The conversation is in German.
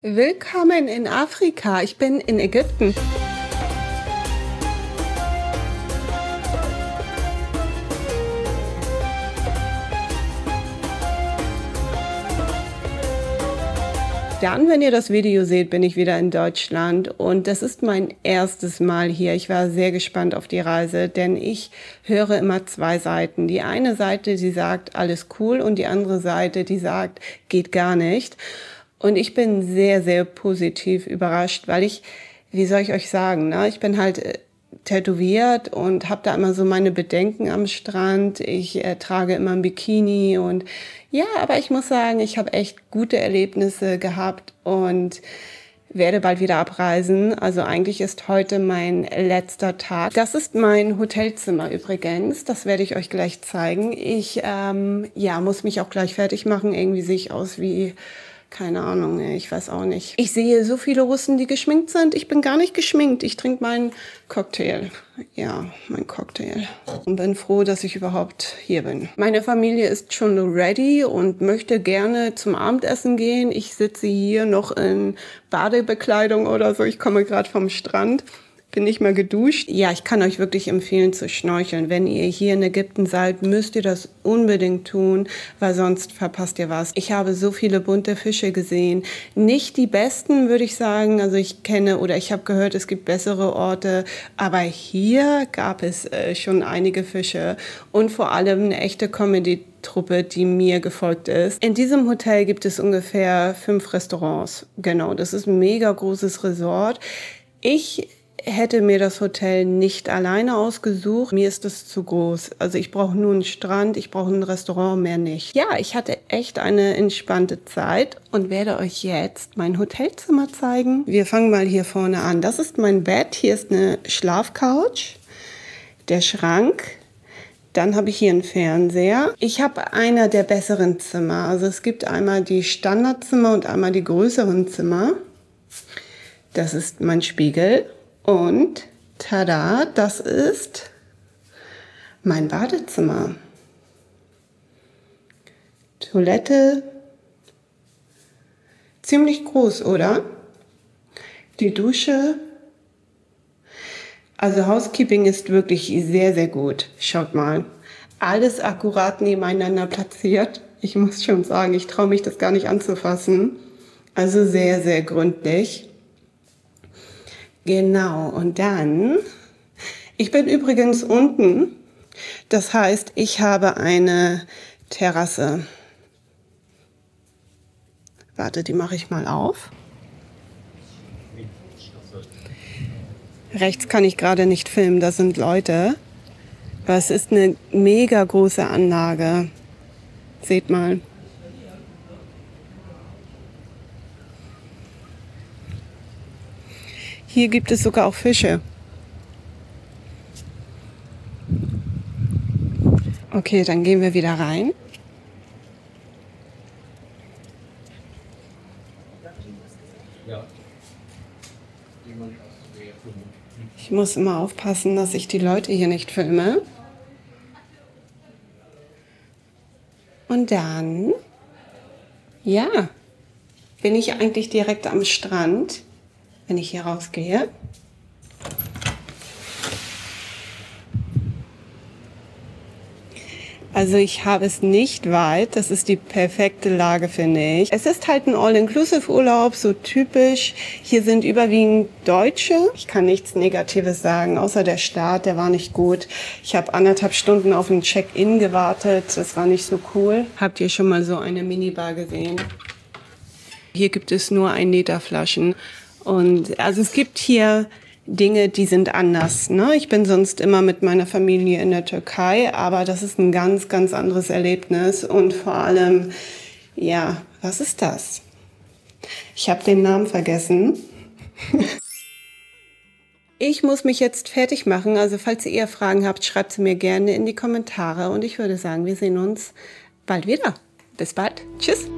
Willkommen in Afrika. Ich bin in Ägypten. Dann, wenn ihr das Video seht, bin ich wieder in Deutschland und das ist mein erstes Mal hier. Ich war sehr gespannt auf die Reise, denn ich höre immer zwei Seiten. Die eine Seite, die sagt, alles cool, und die andere Seite, die sagt, geht gar nicht. Und ich bin sehr, sehr positiv überrascht, weil wie soll ich euch sagen, ne? Ich bin halt tätowiert und habe da immer so meine Bedenken am Strand. Ich trage immer ein Bikini und ja, aber ich muss sagen, ich habe echt gute Erlebnisse gehabt und werde bald wieder abreisen. Also eigentlich ist heute mein letzter Tag. Das ist mein Hotelzimmer übrigens. Das werde ich euch gleich zeigen. Ich muss mich auch gleich fertig machen. Irgendwie sehe ich aus wie... keine Ahnung, ich weiß auch nicht. Ich sehe so viele Russen, die geschminkt sind. Ich bin gar nicht geschminkt. Ich trinke meinen Cocktail. Ja, mein Cocktail. Und bin froh, dass ich überhaupt hier bin. Meine Familie ist schon ready und möchte gerne zum Abendessen gehen. Ich sitze hier noch in Badebekleidung oder so. Ich komme gerade vom Strand. Bin nicht mehr geduscht. Ja, ich kann euch wirklich empfehlen zu schnorcheln. Wenn ihr hier in Ägypten seid, müsst ihr das unbedingt tun, weil sonst verpasst ihr was. Ich habe so viele bunte Fische gesehen. Nicht die besten, würde ich sagen. Also ich habe gehört, es gibt bessere Orte. Aber hier gab es schon einige Fische und vor allem eine echte Comedy-Truppe, die mir gefolgt ist. In diesem Hotel gibt es ungefähr 5 Restaurants. Genau, das ist ein mega großes Resort. Ich hätte mir das Hotel nicht alleine ausgesucht. Mir ist es zu groß. Also ich brauche nur einen Strand, ich brauche ein Restaurant, mehr nicht. Ja, ich hatte echt eine entspannte Zeit und werde euch jetzt mein Hotelzimmer zeigen. Wir fangen mal hier vorne an. Das ist mein Bett. Hier ist eine Schlafcouch, der Schrank. Dann habe ich hier einen Fernseher. Ich habe einer der besseren Zimmer. Also es gibt einmal die Standardzimmer und einmal die größeren Zimmer. Das ist mein Spiegel. Und tada, das ist mein Badezimmer. Toilette, ziemlich groß, oder? Die Dusche. Also Housekeeping ist wirklich sehr, sehr gut. Schaut mal, alles akkurat nebeneinander platziert. Ich muss schon sagen, ich traue mich das gar nicht anzufassen. Also sehr, sehr gründlich. Genau, und dann, ich bin übrigens unten, das heißt, ich habe eine Terrasse. Warte, die mache ich mal auf. Rechts kann ich gerade nicht filmen, das sind Leute. Aber es ist eine mega große Anlage. Seht mal. Hier gibt es sogar auch Fische. Okay, dann gehen wir wieder rein. Ich muss immer aufpassen, dass ich die Leute hier nicht filme. Und dann, ja, bin ich eigentlich direkt am Strand. Wenn ich hier rausgehe. Also ich habe es nicht weit. Das ist die perfekte Lage, finde ich. Es ist halt ein All-Inclusive-Urlaub, so typisch. Hier sind überwiegend Deutsche. Ich kann nichts Negatives sagen, außer der Start, der war nicht gut. Ich habe 1,5 Stunden auf ein Check-in gewartet. Das war nicht so cool. Habt ihr schon mal so eine Minibar gesehen? Hier gibt es nur 1 Liter Flaschen. Und also es gibt hier Dinge, die sind anders, ne? Ich bin sonst immer mit meiner Familie in der Türkei, aber das ist ein ganz, ganz anderes Erlebnis. Und vor allem, ja, was ist das? Ich habe den Namen vergessen. Ich muss mich jetzt fertig machen, also falls ihr Fragen habt, schreibt sie mir gerne in die Kommentare. Und ich würde sagen, wir sehen uns bald wieder. Bis bald. Tschüss.